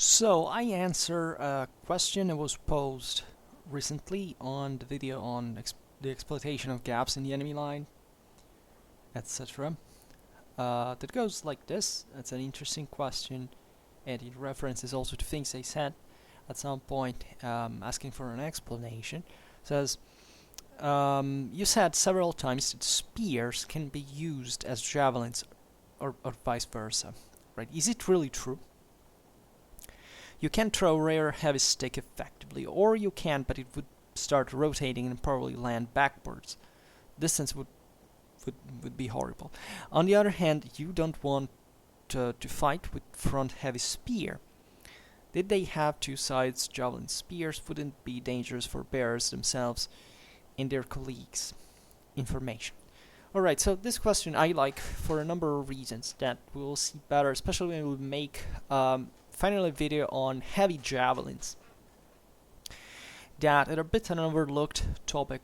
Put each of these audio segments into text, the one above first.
So I answer a question that was posed recently on the video on the exploitation of gaps in the enemy line, etc. That goes like this. It's an interesting question, and it references also to things I said at some point, asking for an explanation. Says, you said several times that spears can be used as javelins, or vice versa, right? Is it really true? You can throw a rare heavy stick effectively, or you can, but it would start rotating and probably land backwards. Distance would be horrible. On the other hand, you don't want to fight with front heavy spear. Did they have two sides javelin spears? Wouldn't be dangerous for bearers themselves and their colleagues. Information. Alright, so this question I like for a number of reasons that we'll see better, especially when we make finally a video on heavy javelins. That are a bit an overlooked topic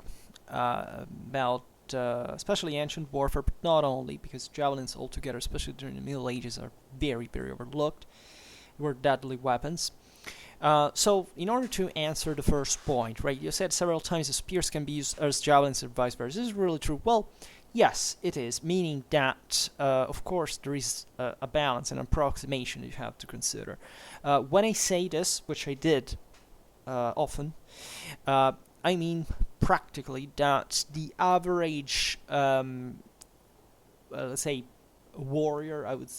about especially ancient warfare, but not only, because javelins altogether, especially during the Middle Ages, are very, very overlooked. They were deadly weapons. So, in order to answer the first point, right, you said several times that spears can be used as javelins or vice versa. This is really true. Well, yes, it is, meaning that, of course, there is a balance and approximation you have to consider. When I say this, which I did often, I mean practically that the average, let's say, warrior, I would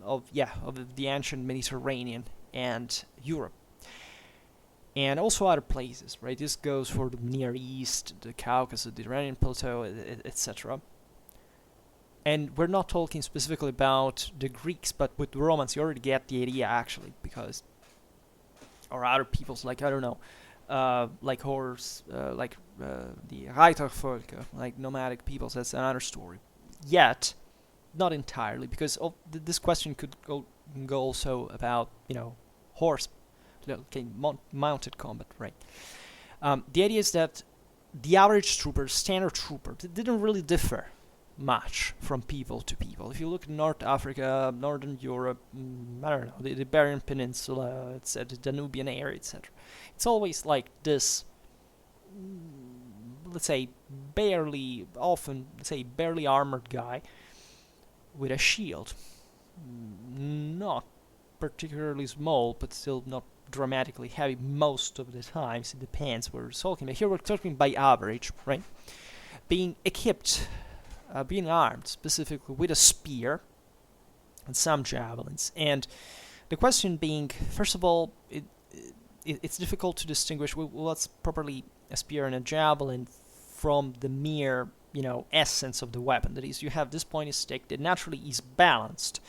of the ancient Mediterranean and Europe, and also other places, right? This goes for the Near East, the Caucasus, the Iranian Plateau, etc. And we're not talking specifically about the Greeks, but with the Romans, you already get the idea, actually, because, or other peoples, like, I don't know, like horse, the Reitervölker, like nomadic peoples, that's another story. Yet, not entirely, because this question could go also about, horse, mounted combat, right? The idea is that the average trooper, standard trooper, didn't really differ much from people to people. If you look at North Africa, Northern Europe, I don't know, the Iberian Peninsula, etc., the Danubian area, etc., it's always like this, let's say, barely armored guy with a shield. Not particularly small, but still not dramatically heavy most of the times. It depends what we're talking about. Here we're talking by average, right? Being equipped, being armed specifically with a spear and some javelins. And the question being, first of all, it's difficult to distinguish what's properly a spear and a javelin from the mere, essence of the weapon. That is, you have this pointy stick that naturally is balanced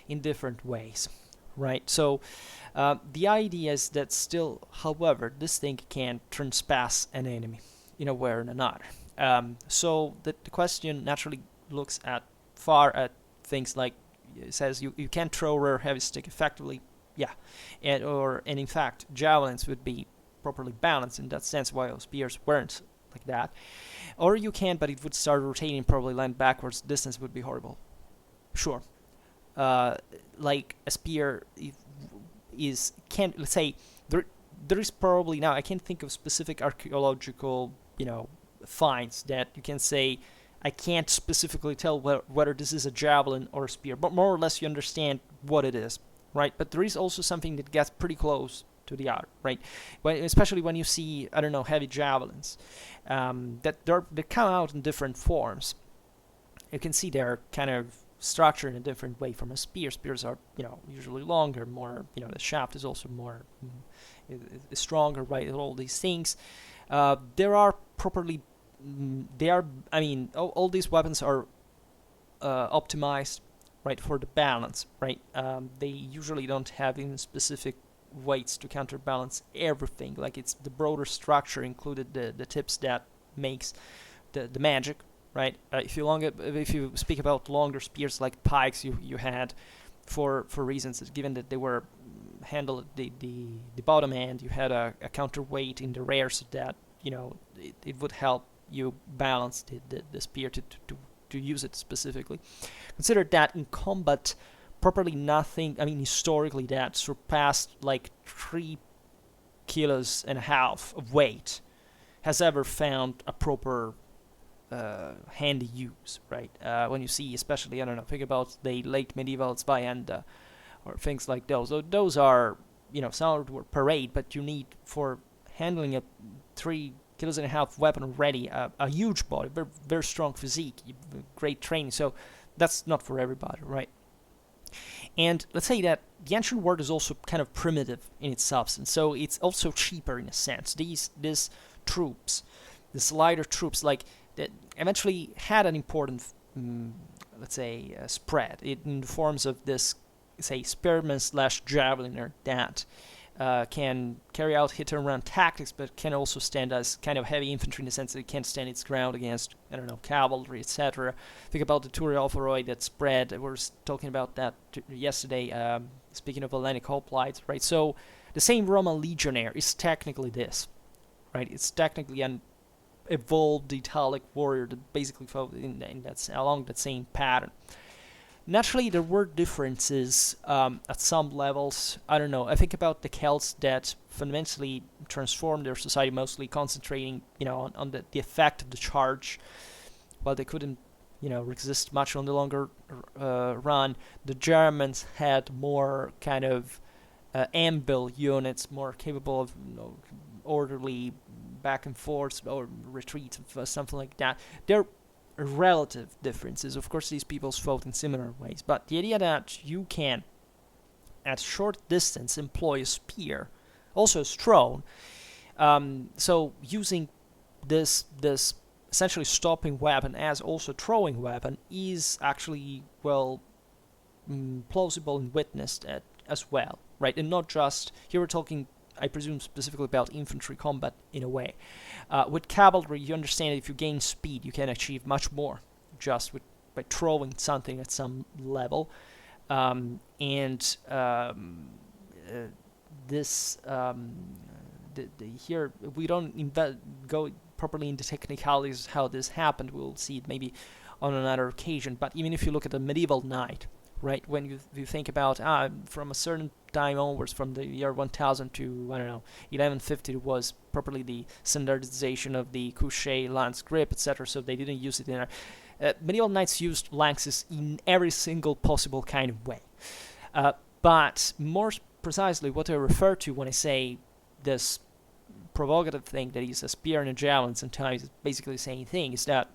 in different ways, right? So the idea is that still, however, this thing can transpass an enemy in a way or another. So the question naturally looks at things like, it says you can throw a rare heavy stick effectively, yeah, and in fact javelins would be properly balanced in that sense, while spears weren't like that. Or you can, but it would start rotating, probably land backwards. Distance would be horrible. Sure. Like a spear let's say there is probably, now I can't think of specific archaeological finds that you can say I can't specifically tell whether this is a javelin or a spear, but more or less you understand what it is, right? But there is also something that gets pretty close to the other, right? Especially when you see, I don't know, heavy javelins that come out in different forms. You can see they're kind of structured in a different way from a spear. Spears are, usually longer, more, the shaft is also more is stronger, right? All these things. There are properly, all these weapons are optimized, right, for the balance, right? They usually don't have even specific weights to counterbalance everything. Like, it's the broader structure included the tips that makes the magic, right? If you speak about longer spears like pikes, you had for reasons given that they were handled the bottom end, you had a counterweight in the rear, so that it would help you balance the spear to use it specifically. Consider that in combat properly nothing, I mean, historically, that surpassed like 3.5 kilos of weight has ever found a proper handy use, right? When you see, especially, I don't know, think about the late medieval Zweihander or things like those. So those are, some were parade, but you need for handling a 3.5 kilos weapon already a huge body, very, very strong physique, great training. So that's not for everybody, right? And let's say that the ancient world is also kind of primitive in its substance, so it's also cheaper in a sense. These troops, these lighter troops, like that, eventually had an important, let's say, spread in the forms of this, say, spearman slash javeliner that can carry out hit-and-run tactics, but can also stand as kind of heavy infantry in the sense that it can stand its ground against, I don't know, cavalry, etc. Think about the Tour Alpharoid that spread. We were talking about that yesterday, speaking of Hellenic hoplites, right? So the same Roman legionnaire is technically this, right? It's technically an evolved Italic warrior that basically fought along that same pattern. Naturally, there were differences at some levels. I don't know. I think about the Celts that fundamentally transformed their society, mostly concentrating, on the effect of the charge, while they couldn't, resist much on the longer run. The Germans had more kind of ambil units, more capable of, orderly back and forth or retreats, something like that. They're relative differences. Of course, these peoples fought in similar ways, but the idea that you can, at short distance, employ a spear, also a thrown, so using this essentially stopping weapon as also throwing weapon is actually, well, plausible and witnessed as well, right? And not just, here we're talking, I presume, specifically about infantry combat in a way. With cavalry, you understand that if you gain speed, you can achieve much more just by throwing something at some level. Here we don't go properly into technicalities how this happened. We'll see it maybe on another occasion. But even if you look at the medieval knight, right, when you think about from a certain time onwards, from the year 1000 to, I don't know, 1150, it was properly the standardization of the couché, lance grip, etc. So they didn't use it in medieval knights used lances in every single possible kind of way. But more precisely, what I refer to when I say this provocative thing that is a spear and a javelin, sometimes it's basically the same thing, is that,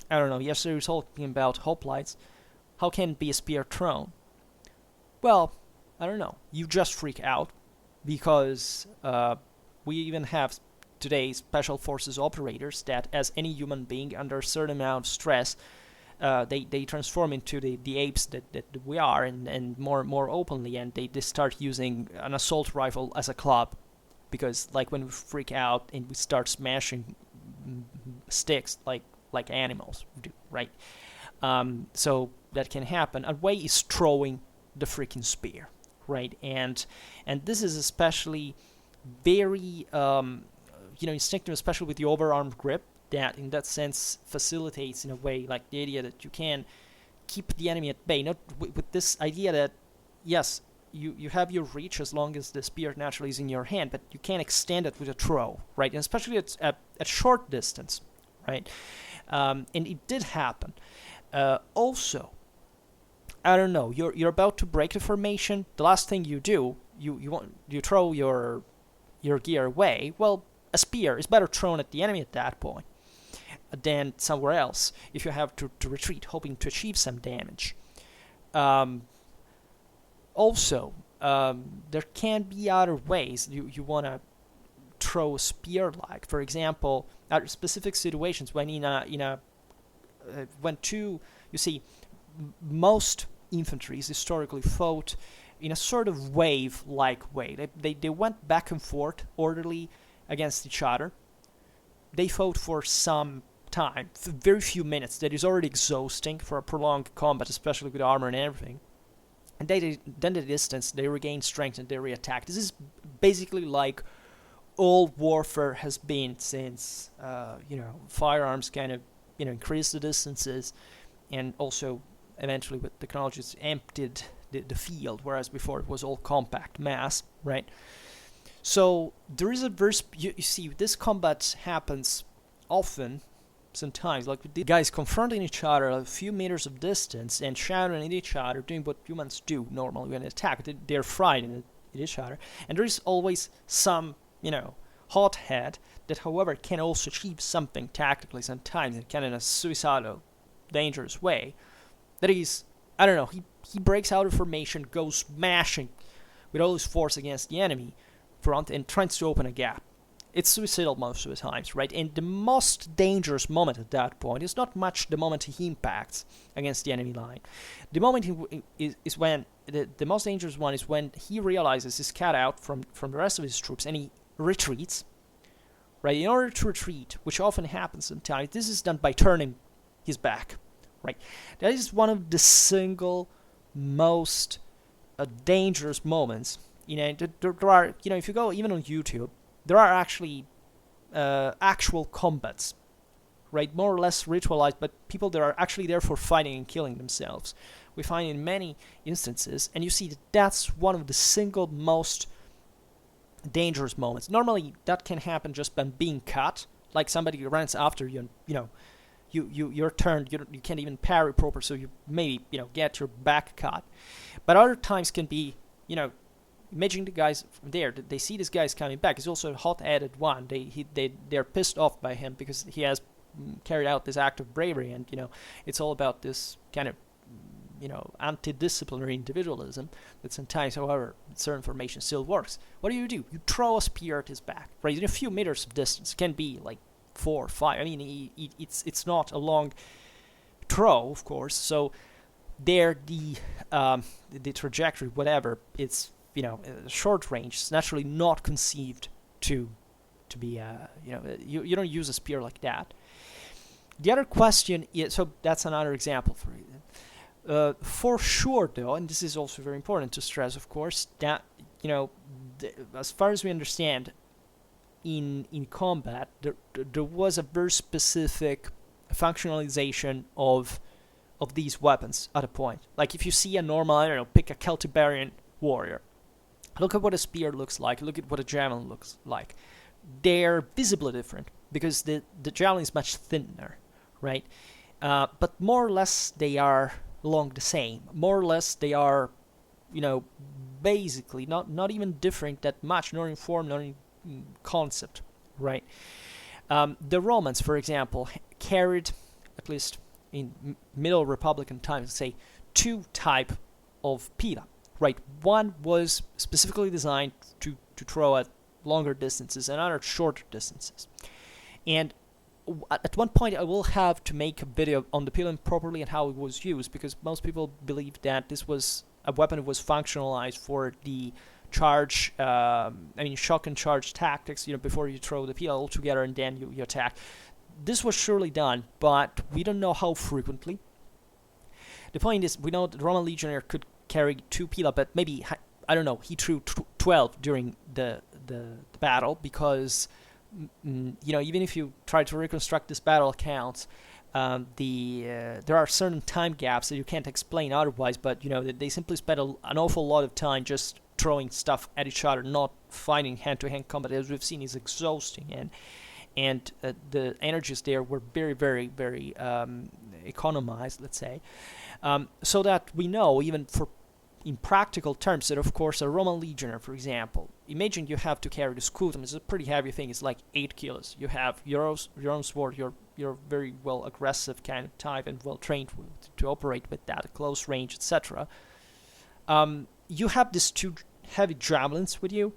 I don't know, yesterday we were talking about hoplites. How can it be a spear thrown? Well, I don't know. You just freak out because we even have today special forces operators that, as any human being under a certain amount of stress, they transform into the apes that we are, and more openly, and they start using an assault rifle as a club, because like when we freak out and we start smashing sticks like animals do, right? So that can happen. A way is throwing the freaking spear, right? And this is especially very instinctive, especially with the overarm grip, that in that sense facilitates in a way, like the idea that you can keep the enemy at bay, not with this idea that yes, you have your reach as long as the spear naturally is in your hand, but you can't extend it with a throw, right? And especially at short distance, right? And it did happen. Also, I don't know, you're about to break the formation. The last thing you do, you throw your gear away. Well, a spear is better thrown at the enemy at that point than somewhere else if you have to retreat, hoping to achieve some damage. Also, there can be other ways you want to throw a spear, like, for example, at specific situations when you see, most infantries historically fought in a sort of wave-like way. They went back and forth orderly against each other. They fought for some time, for very few minutes. That is already exhausting for a prolonged combat, especially with armor and everything. And then the distance, they regain strength and they reattack. This is basically like all warfare has been since firearms kind of increased the distances, and also eventually with technologies emptied the field, whereas before it was all compact mass, right? So there is a verse. You see, this combat happens often, sometimes, like with the guys confronting each other at a few meters of distance and shouting at each other, doing what humans do normally when they attack. They're frightened at each other, and there is always some, hothead that, however, can also achieve something tactically sometimes, and can in a suicidal, dangerous way. That is, I don't know, he breaks out of formation, goes smashing with all his force against the enemy front and tries to open a gap. It's suicidal most of the times, right? And the most dangerous moment at that point is not much the moment he impacts against the enemy line. The moment is when the most dangerous one is when he realizes he's cut out from the rest of his troops and he retreats, right? In order to retreat, which often happens sometimes, this is done by turning his back, right? That is one of the single most dangerous moments. There are, if you go even on YouTube, there are actually actual combats, right? More or less ritualized, but people that are actually there for fighting and killing themselves. We find in many instances, and you see that that's one of the single most dangerous moments. Normally, that can happen just by being cut, like somebody runs after you, and you're turned, you can't even parry proper, so you maybe get your back cut. But other times can be, imagine the guys there, they see this guy's coming back. He's also a hot-headed one. They're pissed off by him because he has carried out this act of bravery, and it's all about this kind of anti-disciplinary individualism that sometimes, however, certain formation still works. What do? You throw a spear at his back, right? In a few meters of distance, can be like 4 or 5. I mean, it's not a long throw, of course. So there, the trajectory, whatever, it's short range. It's naturally not conceived to be you don't use a spear like that. The other question is, so that's another example for you. For sure, though, and this is also very important to stress, of course, that as far as we understand, in combat, there was a very specific functionalization of these weapons at a point. Like if you see a normal, pick a Celtiberian warrior, look at what a spear looks like, look at what a javelin looks like. They're visibly different because the javelin is much thinner, right? But more or less they are along the same. More or less they are, basically not even different that much, nor in form, nor in concept, right? The Romans, for example, carried, at least in Middle Republican times, say, 2 type of pila, right? One was specifically designed to throw at longer distances and other shorter distances. And at one point I will have to make a video on the pila properly and how it was used, because most people believe that this was a weapon that was functionalized for the charge, shock and charge tactics, before you throw the pila all together and then you attack. This was surely done, but we don't know how frequently. The point is, we know the Roman legionnaire could carry 2 pila, but maybe, I don't know, he threw 12 during the battle, because even if you try to reconstruct this battle accounts, there are certain time gaps that you can't explain otherwise, but they simply spent an awful lot of time just throwing stuff at each other, not fighting hand-to-hand combat, as we've seen, is exhausting, and the energies there were very, very, very economized, let's say, so that we know, even in practical terms, that of course a Roman legionnaire, for example, imagine you have to carry the scutum. It's a pretty heavy thing. It's like 8 kilos. You have your own sword. You're very well aggressive kind of type and well trained to operate with that at close range, etc. You have these 2 heavy javelins with you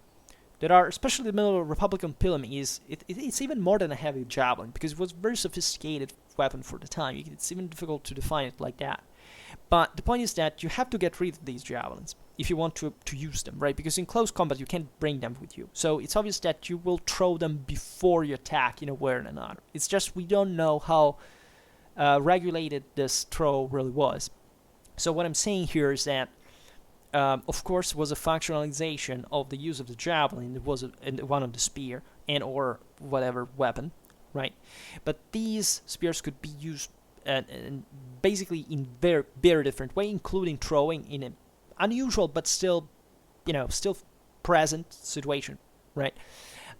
that are, especially the Middle Republican pilum, it's even more than a heavy javelin, because it was a very sophisticated weapon for the time. It's even difficult to define it like that. But the point is that you have to get rid of these javelins if you want to use them, right? Because in close combat you can't bring them with you. So it's obvious that you will throw them before you attack in a way or another. It's just we don't know how regulated this throw really was. So what I'm saying here is that, of course, was a functionalization of the use of the javelin. It was one of the spear and or whatever weapon, right? But these spears could be used and basically in very, very different way, including throwing in unusual but still, still present situation, right?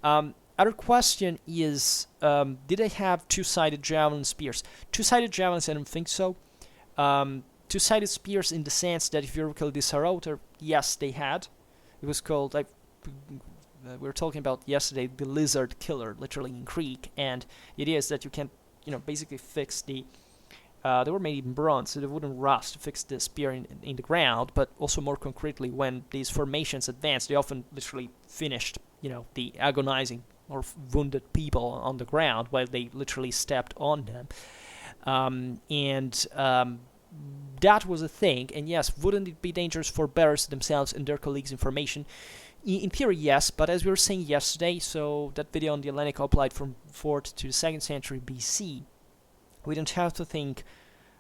Other question is, did they have two-sided javelin spears? Two-sided javelins, I don't think so. Two-sided spears in the sense that if you recall the Sarauter, yes, they had. It was called, we were talking about yesterday, the lizard killer, literally in Greek, and the idea is that you can, basically fix the, they were made in bronze, so they wouldn't rust to fix the spear in the ground, but also more concretely, when these formations advanced, they often literally finished, the agonizing or wounded people on the ground while they literally stepped on them. That was a thing, and yes, wouldn't it be dangerous for bearers themselves and their colleagues' information? In theory, yes, but as we were saying yesterday, so that video on the Hellenic Hoplite from 4th to the 2nd century BC, we don't have to think,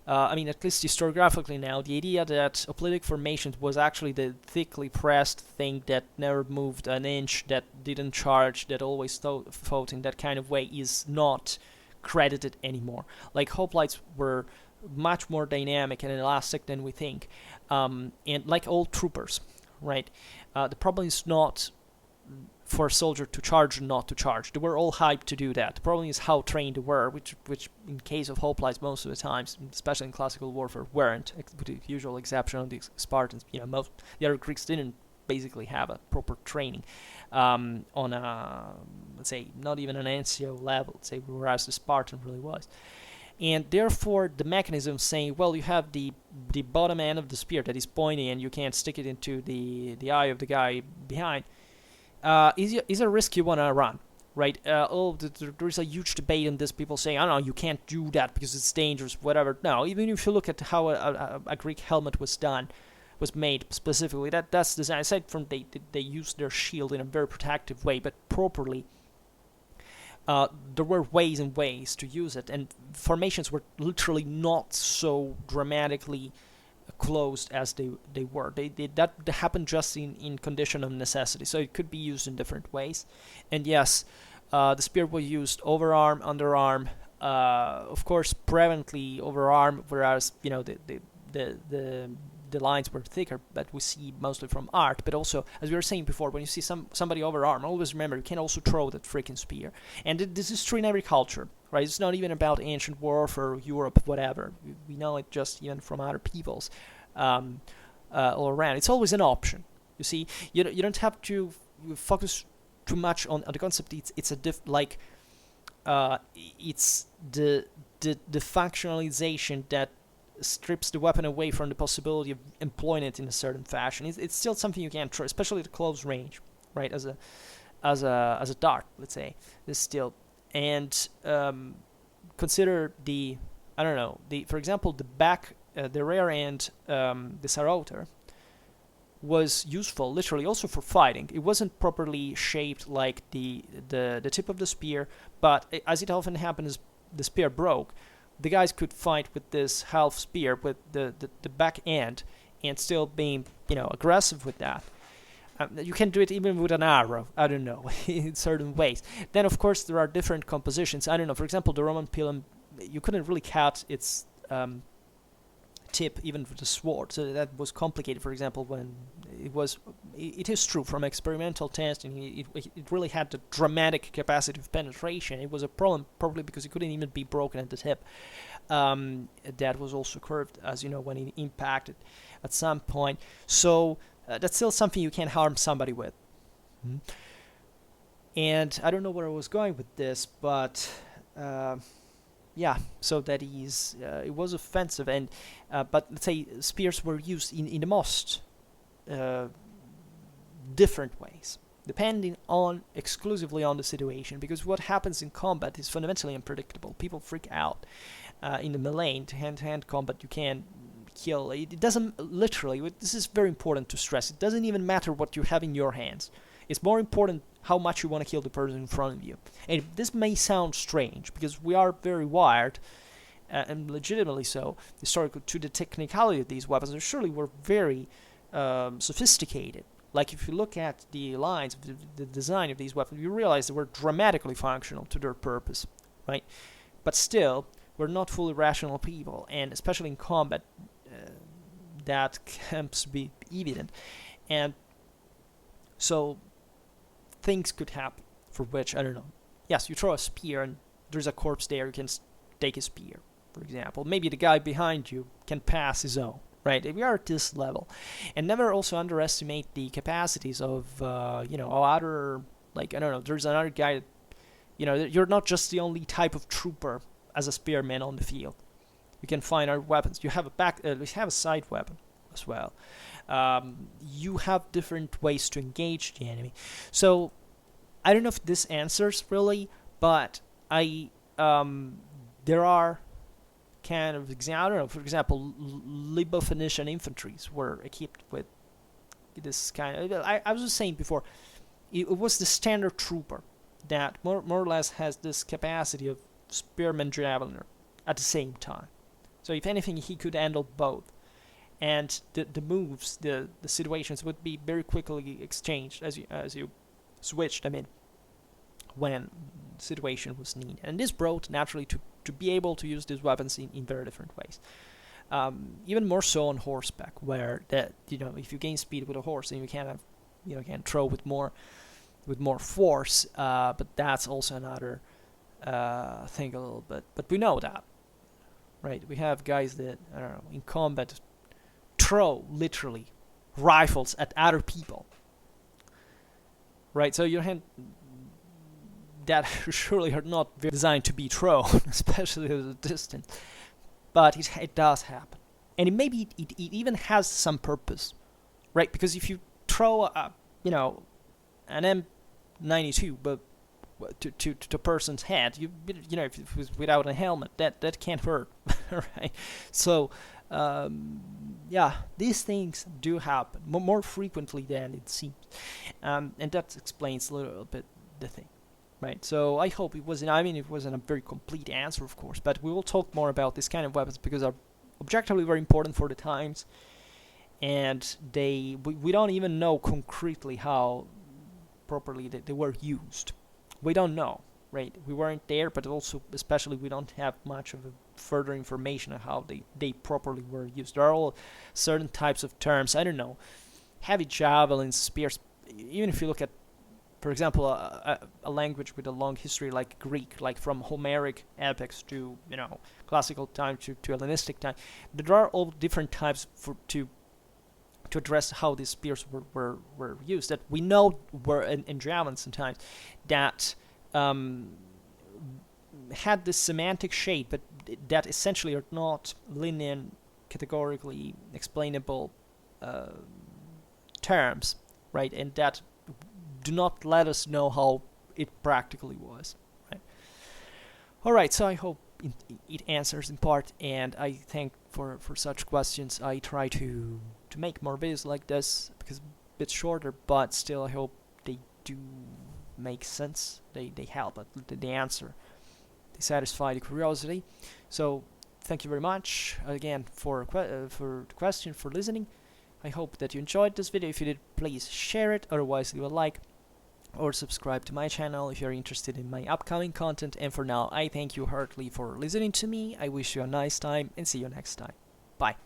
at least historiographically now, the idea that hoplitic formation was actually the thickly pressed thing that never moved an inch, that didn't charge, that always fought in that kind of way is not credited anymore. Like, hoplites were much more dynamic and elastic than we think, and like all troopers, right? The problem is not for a soldier to charge or not to charge. They were all hyped to do that. The problem is how trained they were, which in case of hoplites most of the times, especially in classical warfare, weren't, with the usual exception of the Spartans. Most the other Greeks didn't basically have a proper training on a, let's say, not even an NCO level, let's say, whereas the Spartan really was. And therefore, the mechanism saying, well, you have the bottom end of the spear that is pointy and you can't stick it into the eye of the guy behind, is a risk you want to run, right? There is a huge debate on this. People saying, I don't know, you can't do that because it's dangerous, whatever. No, even if you look at how a Greek helmet was made specifically, that's designed. Aside from they used their shield in a very protective way, but properly. There were ways and ways to use it, and formations were literally not so dramatically closed as they were. That happened just in condition of necessity, so it could be used in different ways. And yes, the spear was used overarm, underarm, of course, prevalently overarm, whereas the lines were thicker, that we see mostly from art. But also, as we were saying before, when you see somebody overarm, always remember you can also throw that freaking spear. And this is true in every culture, right? It's not even about ancient warfare, Europe, whatever. We know it just even from other peoples all around. It's always an option. You see, you don't have to focus too much on the concept. It's the functionalization that strips the weapon away from the possibility of employing it in a certain fashion. It's still something you can try, especially at close range, right? As a dart, let's say, is still. And consider for example, the back, the rear end, the Sarauter was useful literally also for fighting. It wasn't properly shaped like the tip of the spear, but as it often happens, the spear broke. The guys could fight with this half spear with the back end and still being aggressive with that. You can do it even with an arrow, I don't know, in certain ways. Then of course there are different compositions. I don't know, for example, the Roman pilum, you couldn't really cut its tip even with the sword, so that was complicated. For example, when it is true from experimental testing, it really had the dramatic capacity of penetration. It was a problem probably because it couldn't even be broken at the tip. That was also curved, as you know, when it impacted at some point. So that's still something you can harm somebody with. Mm-hmm. And I don't know where I was going with this, but yeah, so that is, it was offensive, and but let's say spears were used in the most different ways, depending on exclusively on the situation, because what happens in combat is fundamentally unpredictable. People freak out in the melee, hand-to-hand combat. You can kill. It doesn't literally. This is very important to stress. It doesn't even matter what you have in your hands. It's more important how much you want to kill the person in front of you. And this may sound strange, because we are very wired, and legitimately so, historically, to the technicality of these weapons. They surely were very sophisticated. Like, if you look at the lines, the design of these weapons, you realize they were dramatically functional to their purpose, right? But still, we're not fully rational people, and especially in combat, that can be evident. And so things could happen for which, I don't know, yes, you throw a spear and there's a corpse there, you can take a spear, for example. Maybe the guy behind you can pass his own, right? We are at this level. And never also underestimate the capacities of, other, like, I don't know, there's another guy that, you're not just the only type of trooper as a spearman on the field. You can find other weapons. You have a side weapon as well. You have different ways to engage the enemy. So I don't know if this answers really, but there are kind of I don't know. For example, Libo-Phoenician infantries were equipped with this kind of. I was just saying before, it was the standard trooper that more or less has this capacity of spearman javeliner at the same time. So if anything, he could handle both, and the moves, the situations would be very quickly exchanged as you switched them in when the situation was needed. And this brought naturally to be able to use these weapons in very different ways. Even more so on horseback, where if you gain speed with a horse, then you can throw with more force. But that's also another thing a little bit. But we know that, right? We have guys that, I don't know, in combat throw literally rifles at other people, right? So your hand that surely are not designed to be thrown, especially at a distance, but it does happen, and it even has some purpose, right? Because if you throw an M92 but to a person's head, if it was without a helmet, that can't hurt, right? So these things do happen more frequently than it seems, and that explains a little bit the thing, right? So I hope it wasn't a very complete answer, of course, but we will talk more about this kind of weapons because are objectively very important for the times, and we don't even know concretely how properly they were used. We don't know, right? We weren't there, but also especially we don't have much of a further information on how they properly were used. There are all certain types of terms. I don't know, heavy javelins, spears. Even if you look at, for example, a language with a long history like Greek, like from Homeric epics to classical time to Hellenistic time, there are all different types to address how these spears were used. That we know were in javelins sometimes that had this semantic shape, but that essentially are not linear, categorically explainable terms, right? And that do not let us know how it practically was, right? All right, so I hope it answers in part, and I thank for such questions. I try to make more videos like this because it's a bit shorter, but still I hope they do make sense. They help, but they answer, they satisfy the curiosity. So thank you very much again for the question, for listening. I hope that you enjoyed this video. If you did, please share it. Otherwise, leave a like or subscribe to my channel if you're interested in my upcoming content. And for now, I thank you heartily for listening to me. I wish you a nice time and see you next time. Bye.